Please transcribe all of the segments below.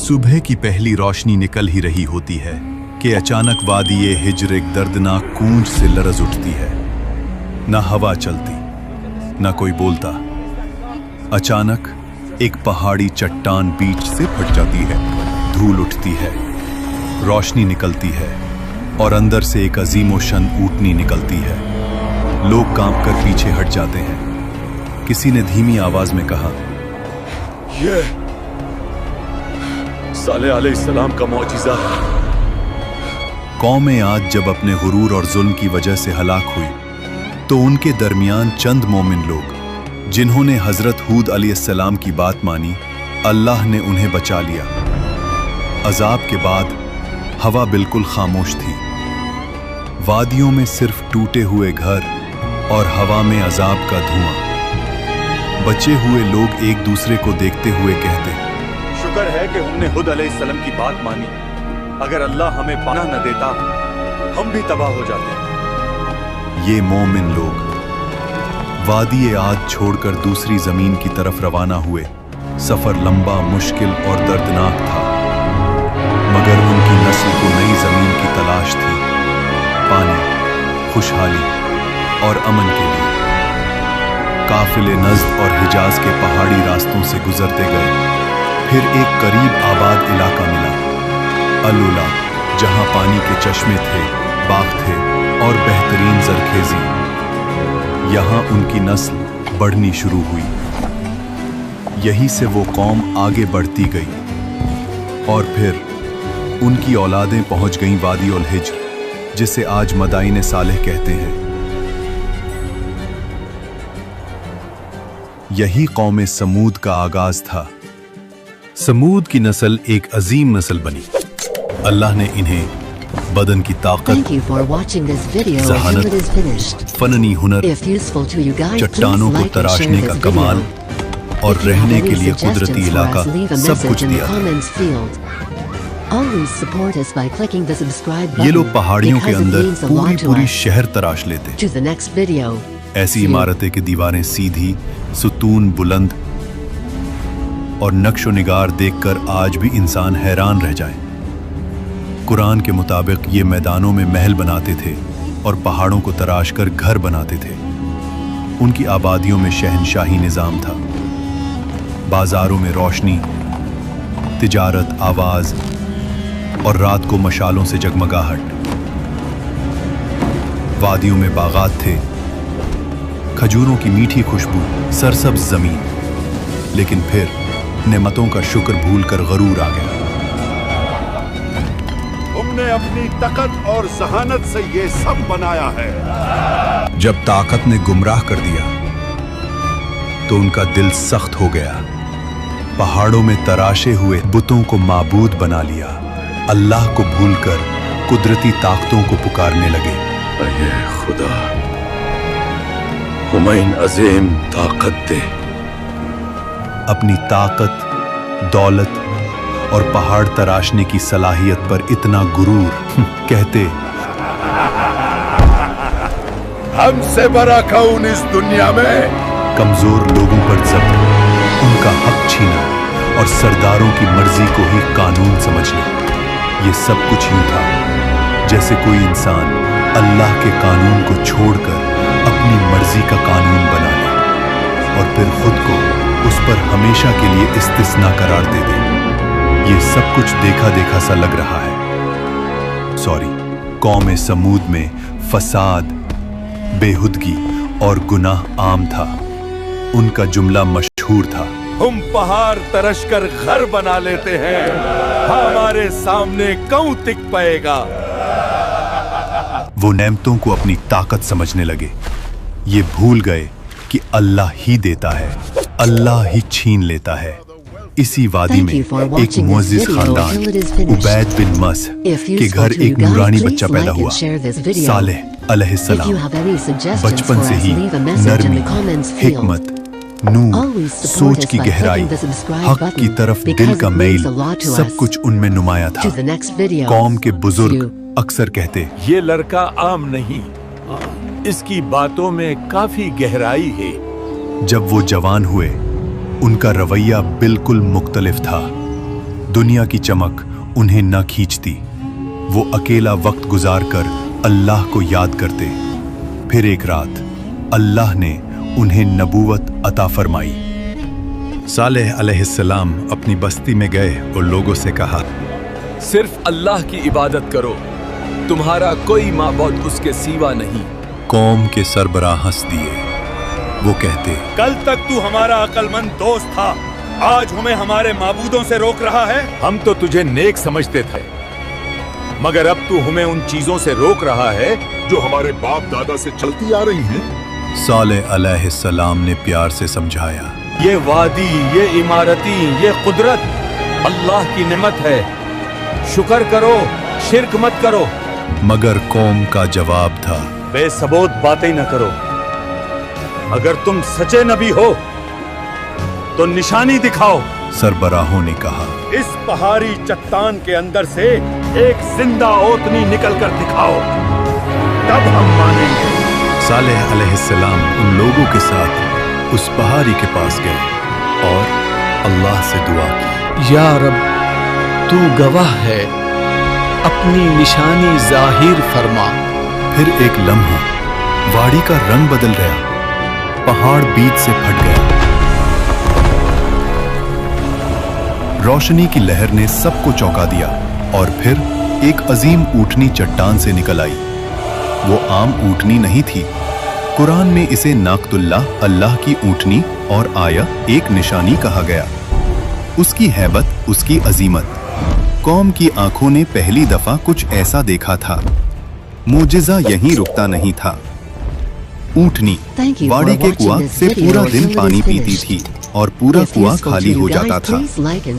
सुबह की पहली रोशनी निकल ही रही होती है कि अचानक वादी हिज्र एक दर्दनाक गूंज से लरज उठती है। न हवा चलती, न कोई बोलता। अचानक एक पहाड़ी चट्टान बीच से फट जाती है, धूल उठती है, रोशनी निकलती है और अंदर से एक अजीमोशन ऊँटनी निकलती है। लोग कांप कर पीछे हट जाते हैं। किसी ने धीमी आवाज में कहा, ये साले अलैहिस्सलाम का मौजिज़ा है। कौम आद जब अपने गुरूर और जुल्म की वजह से हलाक हुई तो उनके दरमियान चंद मोमिन लोग, जिन्होंने हजरत हूद अलैहिस्सलाम की बात मानी, अल्लाह ने उन्हें बचा लिया। अजाब के बाद हवा बिल्कुल खामोश थी। वादियों में सिर्फ टूटे हुए घर और हवा में अजाब का धुआं। बचे हुए लोग एक दूसरे को देखते हुए कहते, शुक्र है कि हमने हुद अलैहिस्सलाम की बात मानी। अगर अल्लाह हमें पनाह न देता हम भी तबाह हो जाते। ये मोमिन लोग वादी आद छोड़कर दूसरी जमीन की तरफ रवाना हुए। सफर लंबा, मुश्किल और दर्दनाक था, मगर उनकी नस्ल को नई जमीन की तलाश थी, पानी, खुशहाली और अमन के लिए। काफिले नज़्द और हिजाज के पहाड़ी रास्तों से गुजरते गए। फिर एक करीब आबाद इलाका मिला, अल-उला, जहां पानी के चश्मे थे, बाग थे और बेहतरीन जरखेजी। यहां उनकी नस्ल बढ़नी शुरू हुई। यहीं से वो कौम आगे बढ़ती गई और फिर उनकी औलादें पहुंच गईं वादी उल हिज्र, जिसे आज मदाइन सालेह कहते हैं। यही कौम समूद का आगाज था। समूद की नस्ल एक अजीम नस्ल बनी। अल्लाह ने इन्हें बदन की ताकत, ज़हानत, फननी हुनर, चट्टानों को तराशने का कमाल और रहने के लिए कुदरती इलाका सब कुछ दिया। ये लोग पहाड़ियों के अंदर पूरी शहर तराश लेते। ऐसी इमारतें की दीवारें सीधी, सुतून बुलंद और नक्शो निगार देखकर आज भी इंसान हैरान रह जाए। कुरान के मुताबिक ये मैदानों में महल बनाते थे और पहाड़ों को तराश कर घर बनाते थे। उनकी आबादियों में शहनशाही निज़ाम था। बाजारों में रोशनी, तिजारत, आवाज और रात को मशालों से जगमगाहट। वादियों में बागात थे, खजूरों की मीठी खुशबू, सरसब्ज जमीन। लेकिन फिर नेमतों का शुक्र भूलकर गरूर आ गया। हमने अपनी ताकत और ज़हानत से ये सब बनाया है। जब ताकत ने गुमराह कर दिया तो उनका दिल सख्त हो गया। पहाड़ों में तराशे हुए बुतों को माबूद बना लिया। अल्लाह को भूलकर कुदरती ताकतों को पुकारने लगे। अये खुदा, हुमायूं अजीम ताकत दे। अपनी ताकत, दौलत और पहाड़ तराशने की सलाहियत पर इतना गुरूर, कहते, हमसे बड़ा कौन इस दुनिया में। कमजोर लोगों पर जब्त, उनका हक छीना और सरदारों की मर्जी को ही कानून समझ ले। ये सब कुछ यूं था जैसे कोई इंसान अल्लाह के कानून को छोड़कर अपनी मर्जी का कानून बना ले और फिर खुद को उस पर हमेशा के लिए इस्तिस्ना करार दे दे। ये सब कुछ देखा देखा सा लग रहा है। कौम समूद में फसाद, बेहुदगी और गुनाह आम था। उनका जुमला मशहूर था, हम पहाड़ तरश कर घर बना लेते हैं, हमारे सामने कौन टिक पाएगा। वो नेमतों को अपनी ताकत समझने लगे। ये भूल गए कि अल्लाह ही देता है, अल्लाह ही छीन लेता है। इसी वादी में एक मुअज़्ज़िज़ खानदान उबैद बिन मस के घर एक नूरानी बच्चा पैदा हुआ, सालेह अलैहिस्सलाम। बचपन से ही नरमी, हिकमत, नूर, सोच की गहराई, हक की तरफ दिल का मेल, सब कुछ उनमें नुमाया था। कौम के बुजुर्ग अक्सर कहते, ये लड़का आम नहीं, इसकी बातों में काफी गहराई है। जब वो जवान हुए उनका रवैया बिल्कुल मुख्तलिफ था। दुनिया की चमक उन्हें न खींचती। वो अकेला वक्त गुजारकर अल्लाह को याद करते। फिर एक रात अल्लाह ने उन्हें नबूवत अता फरमाई। सालेह अलैहिस्सलाम अपनी बस्ती में गए और लोगों से कहा, सिर्फ अल्लाह की इबादत करो, तुम्हारा कोई माबूद उसके सिवा नहीं। कौम के सरबराह हंस दिए। वो कहते, कल तक तू हमारा अक्लमंद दोस्त था, आज हमें हमारे माबूदों से रोक रहा है। हम तो तुझे नेक समझते थे, मगर अब तू हमें उन चीजों से रोक रहा है जो हमारे बाप दादा से चलती आ रही हैं। सालेह अलैहिस्सलाम ने प्यार से समझाया, ये वादी, ये इमारती, ये कुदरत अल्लाह की नेमत है, शुक्र करो, शिरक मत करो। मगर कौम का जवाब था, बेसबूत बातें न करो। अगर तुम सच्चे नबी हो तो निशानी दिखाओ। सरबराहों ने कहा, इस पहाड़ी चट्टान के अंदर से एक जिंदा ओतनी निकल कर दिखाओ, तब हम मानेंगे। सालेह अलैहिस्सलाम उन लोगों के साथ उस पहाड़ी के पास गए और अल्लाह से दुआ की, या रब, तू गवाह है, अपनी निशानी जाहिर फरमा। फिर एक लम्हा वाड़ी का रंग बदल गया, पहाड़ बीच से फट गया। रोशनी की लहर ने सबको चौंका दिया और फिर एक अजीम ऊँटनी चट्टान से निकल आई। वो आम ऊँटनी नहीं थी। कुरान में इसे नाकतुल्लाह, अल्लाह की ऊँटनी, और आया एक निशानी कहा गया। उसकी हैबत, उसकी अजीमत, कौम की आंखों ने पहली दफा कुछ ऐसा देखा था। मोजिज़ा यहीं रुकता नहीं था। ऊँटनी वाड़ी के कुआं से पूरा दिन पानी पीती थी और पूरा कुआं खाली हो जाता था।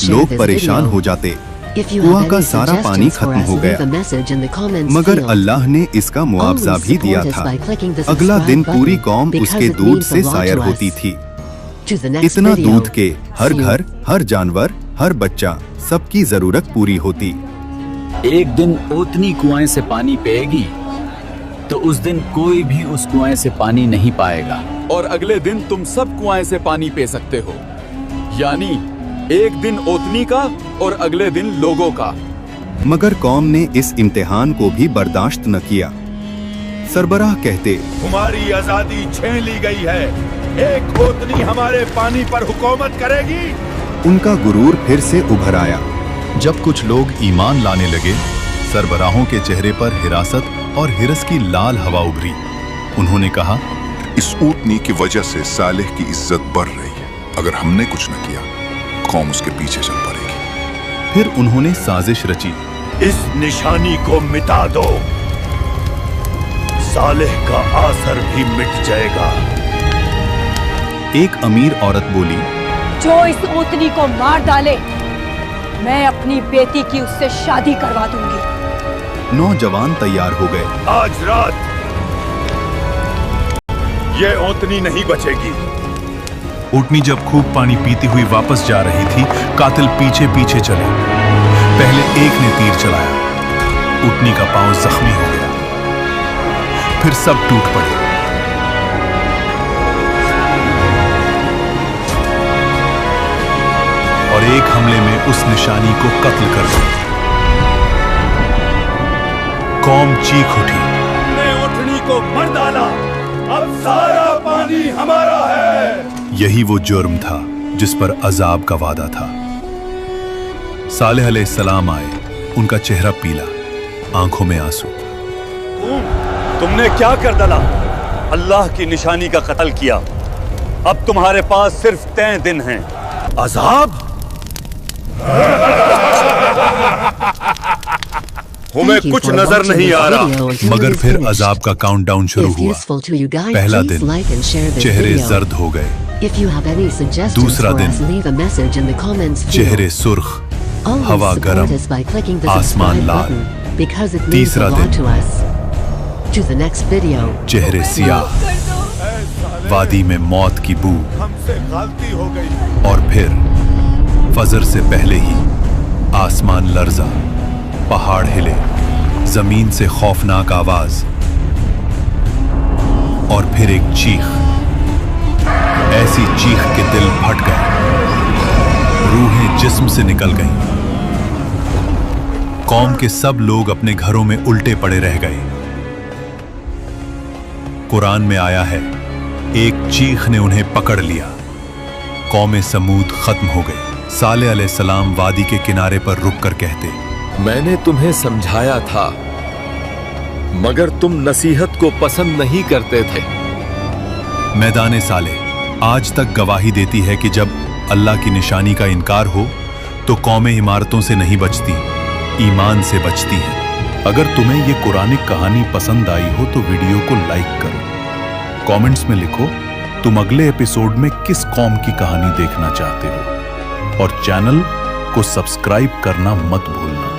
लोग परेशान हो जाते, कुआं का सारा पानी खत्म हो गया। मगर अल्लाह ने इसका मुआवजा भी दिया था। अगला दिन पूरी कौम उसके दूध से सायर होती थी। इतना दूध के हर घर, हर जानवर, हर बच्चा, सबकी जरूरत पूरी होती। एक दिन ओतनी कुएं से पानी पिएगी तो उस दिन कोई भी उस कुएं से पानी नहीं पाएगा। और अगले दिन तुम सब कुएं से पानी पी सकते हो, यानी एक दिन ओतनी का और अगले दिन लोगों का। मगर कौम ने इस इम्तिहान को भी बर्दाश्त न किया। सरबराह कहते, तुम्हारी आजादी छीन ली गई है, एक ओतनी हमारे पानी पर हुकूमत करेगी। उनका गुरूर फिर से उभर आया। जब कुछ लोग ईमान लाने लगे, सरबराहों के चेहरे पर हिरासत और हिरस की लाल हवा उभरी। उन्होंने कहा, इस ऊँटनी की वजह से सालेह की इज्जत बढ़ रही है। अगर हमने कुछ न किया, कौम उसके पीछे चल पड़ेगी। फिर उन्होंने साजिश रची, इस निशानी को मिटा दो, सालेह का आसर भी मिट जाएगा। एक अमीर औरत बोली, जो इस ओतनी को मार डाले, मैं अपनी बेटी की उससे शादी करवा दूंगी। नौजवान तैयार हो गए। आज रात ये ओतनी नहीं बचेगी। ऊँटनी जब खूब पानी पीती हुई वापस जा रही थी, कातिल पीछे पीछे चले। पहले एक ने तीर चलाया, ऊँटनी का पांव जख्मी हो गया। फिर सब टूट पड़े। और एक हमले में उस निशानी को कत्ल कर दिया। कौम चीख उठी, हमने ऊँटनी को मार डाला, अब सारा पानी हमारा है। यही वो जुर्म था जिस पर अजाब का वादा था। सालेह अलैहिस्सलाम आए, उनका चेहरा पीला, आंखों में आंसू। तुमने क्या कर डाला? अल्लाह की निशानी का कत्ल किया। अब तुम्हारे पास सिर्फ 3 दिन हैं। अजाब? हमें कुछ नजर नहीं आ रहा। मगर फिर अजाब का काउंटडाउन शुरू हुआ। पहला दिन, चेहरे जर्द हो गए। दूसरा दिन, चेहरे सुर्ख, हवा गर्म, आसमान लाल। तीसरा दिन, चेहरे सियाह, वादी में मौत की बू। हमसे गलती हो गई। और फिर फजर से पहले ही आसमान लर्जा, पहाड़ हिले, जमीन से खौफनाक आवाज, और फिर एक चीख, ऐसी चीख के दिल फट गए, रूहें जिस्म से निकल गईं। कौम के सब लोग अपने घरों में उल्टे पड़े रह गए। कुरान में आया है, एक चीख ने उन्हें पकड़ लिया। कौम समूद खत्म हो गई। सालेह अलैहिस्सलाम वादी के किनारे पर रुककर कहते, मैंने तुम्हें समझाया था, मगर तुम नसीहत को पसंद नहीं करते थे। मैदान सालेह आज तक गवाही देती है कि जब अल्लाह की निशानी का इनकार हो तो कौमें इमारतों से नहीं बचती, ईमान से बचती हैं। अगर तुम्हें ये कुरानिक कहानी पसंद आई हो तो वीडियो को लाइक करो, कमेंट्स में लिखो तुम अगले एपिसोड में किस कौम की कहानी देखना चाहते हो, और चैनल को सब्सक्राइब करना मत भूलना।